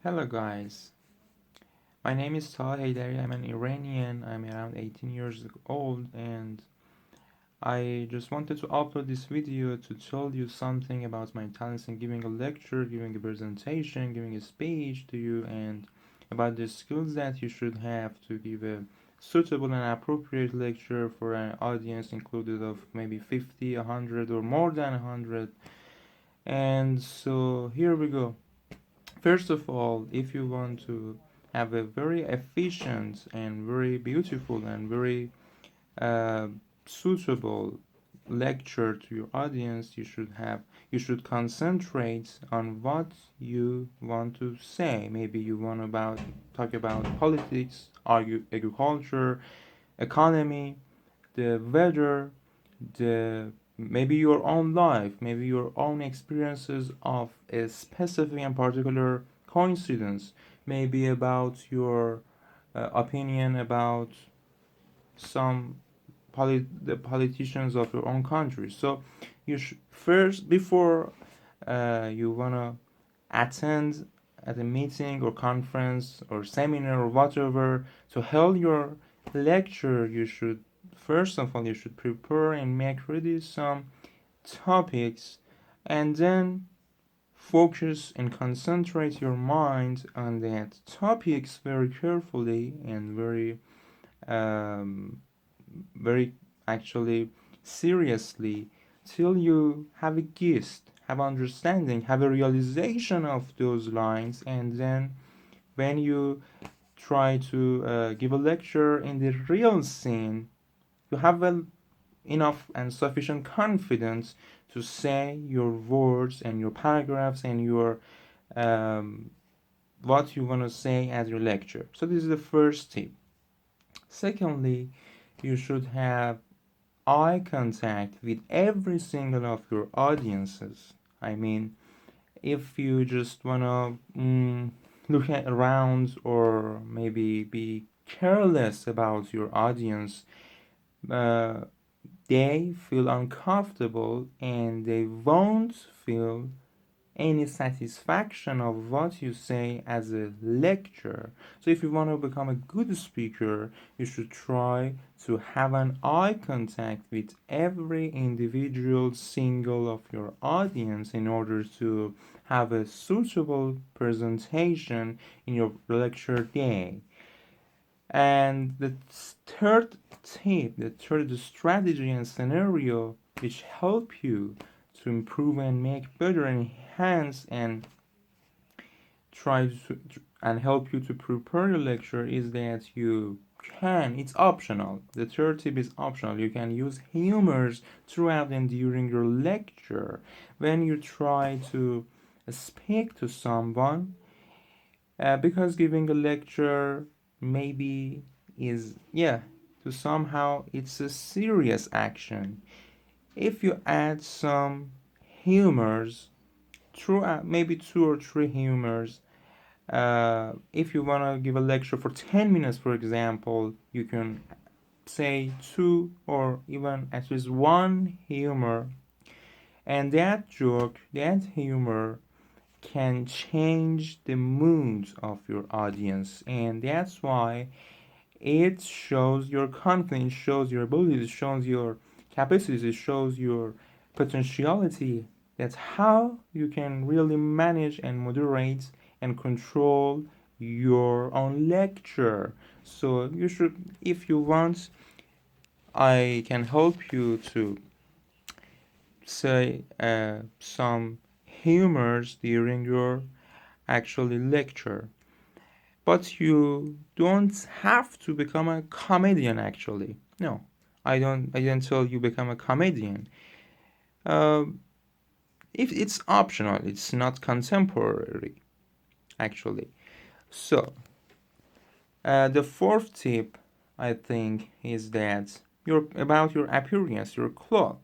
Hello guys, my name is Taha Haydari. I'm an Iranian. I'm around 18 years old and I just wanted to upload this video to tell you something about my talents in giving a lecture, giving a presentation, giving a speech to you, and about the skills that you should have to give a suitable and appropriate lecture for an audience included of maybe 50, 100 or more than 100. And so here we go. First of all, if you want to have a very efficient and very beautiful and very uh, suitable lecture to your audience, you should concentrate on what you want to say. Maybe you want about talk about politics, argue agriculture, economy, the weather, the maybe your own life, maybe your own experiences of a specific and particular coincidence, maybe about your opinion about some the politicians of your own country. So you should first, before you wanna attend at a meeting or conference or seminar or whatever to hold your lecture, you should first of all you should prepare and make ready some topics, and then focus and concentrate your mind on that topics very carefully and um, very actually seriously till you have a gist, have understanding, have a realization of those lines, and then when you try to give a lecture in the real scene, you have enough and sufficient confidence to say your words and your paragraphs and your um, what you want to say as your lecture. So this is the first tip. Secondly, you should have eye contact with every single of your audiences. I mean, if you just wanna look at around or maybe be careless about your audience, uh, they feel uncomfortable and they won't feel any satisfaction of what you say as a lecture. So if you want to become a good speaker, you should try to have an eye contact with every individual single of your audience in order to have a suitable presentation in your lecture day. And the third tip, the third strategy and scenario which help you to improve and make better, enhance, and try to and help you to prepare your lecture is that you it's optional. The third tip is optional. You can use humors throughout and during your lecture when you try to speak to someone, because giving a lecture maybe is, yeah, to somehow it's a serious action. If you add some humors throughout, maybe two or three humors, if you want to give a lecture for 10 minutes, for example, you can say two or even at least one humor, and that joke, that humor can change the mood of your audience, and that's why it shows your confidence, it shows your abilities, it shows your capacities, it shows your potentiality. That's how you can really manage and moderate and control your own lecture. So you should, if you want, I can help you to say some humors during your actually lecture. But you don't have to become a comedian actually. No, I didn't tell you become a comedian. Uh, if it's optional, it's not contemporary actually. So the fourth tip I think is that your about your appearance, your clothes,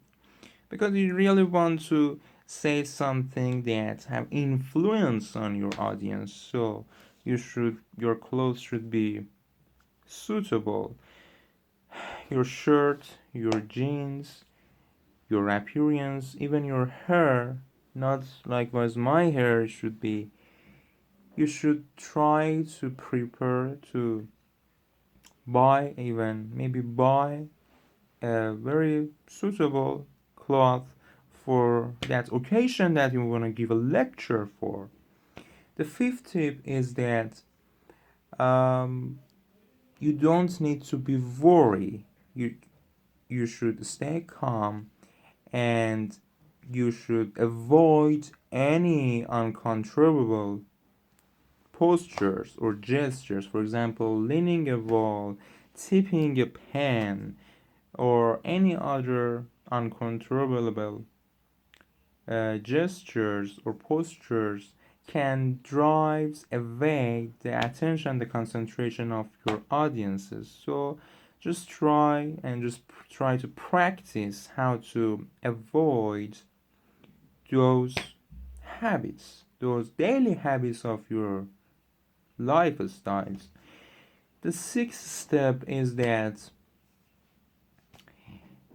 because you really want to say something that have influence on your audience. So your clothes should be suitable. Your shirt, your jeans, your appearance, even your hair, not like was my hair, should be you should try to prepare to buy, even maybe buy a very suitable cloth for that occasion that you want to give a lecture for. The fifth tip is that um, you don't need to be worried. You should stay calm, and you should avoid any uncontrollable postures or gestures. For example, leaning a wall, tipping a pen, or any other uncontrollable gestures or postures can drive away the attention, the concentration of your audiences. So just try to practice how to avoid those habits, those daily habits of your lifestyles. The sixth step is that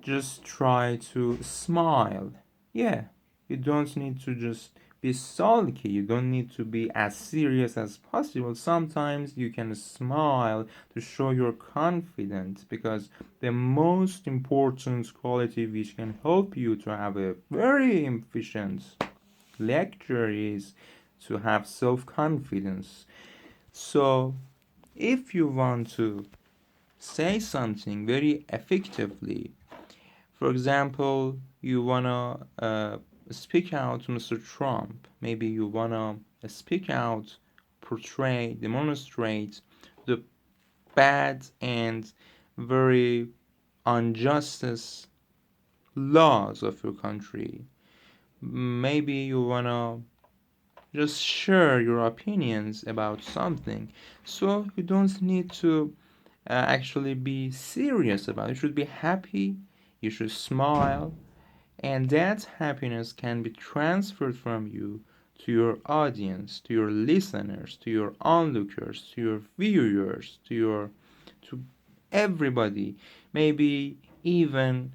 just try to smile. Yeah, you don't need to just be sulky. You don't need to be as serious as possible. Sometimes you can smile to show you're confident, because the most important quality which can help you to have a very efficient lecture is to have self-confidence. So if you want to say something very effectively, for example, you wanna speak out to Mr. Trump. Maybe you wanna speak out, portray, demonstrate the bad and very unjustice laws of your country. Maybe you wanna just share your opinions about something. So you don't need to actually be serious about it. You should be happy, you should smile, and that happiness can be transferred from you to your audience, to your listeners, to your onlookers, to your viewers, to everybody. Maybe even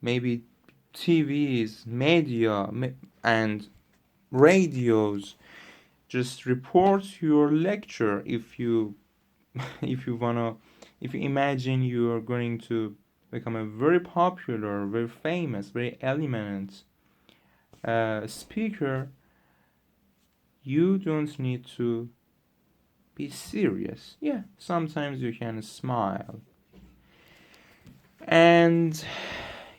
maybe TVs, media, and radios just report your lecture. If you if you wanna if you imagine you are going to become a very popular, very famous, very eminent speaker, you don't need to be serious. Yeah, sometimes you can smile. And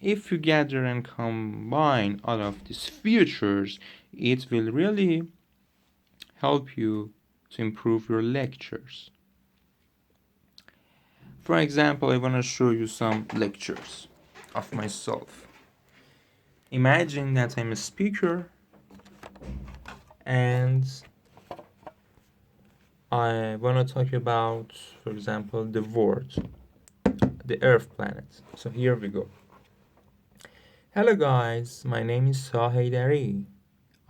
if you gather and combine all of these features, it will really help you to improve your lectures. For example, I want to show you some lectures of myself. Imagine that I'm a speaker and I want to talk about, for example, the world, the Earth planet. So here we go. Hello guys, my name is Sahidari.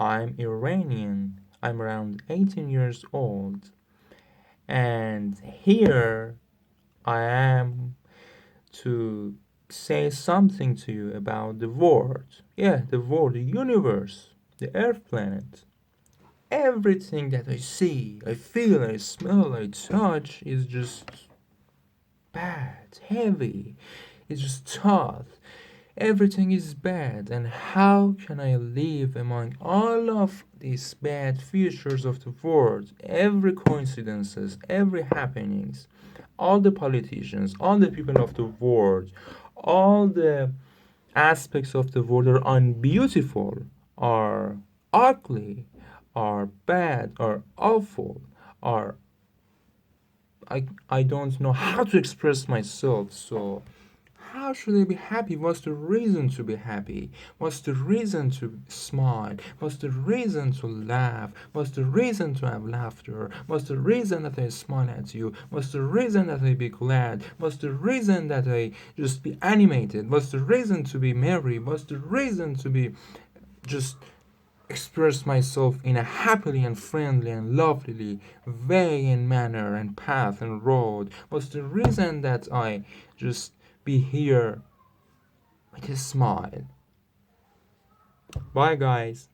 I'm Iranian. I'm around 18 years old. And here I am to say something to you about the world. Yeah, the world, the universe, the Earth planet. Everything that I see, I feel, I smell, I touch is just bad, heavy. It's just tough. Everything is bad, and how can I live among all of these bad features of the world? Every coincidences, every happenings, all the politicians, all the people of the world, all the aspects of the world are unbeautiful, are ugly, are bad, are awful, are I don't know how to express myself. So how should I be happy? What's the reason to be happy? What's the reason to smile? What's the reason to laugh? What's the reason to have laughter? What's the reason that I smile at you? What's the reason that I be glad? What's the reason that I just be animated? What's the reason to be merry? What's the reason to be just express myself in a happily and friendly and lovely way and manner and path and road? What's the reason that I just be here with a smile? Bye, guys.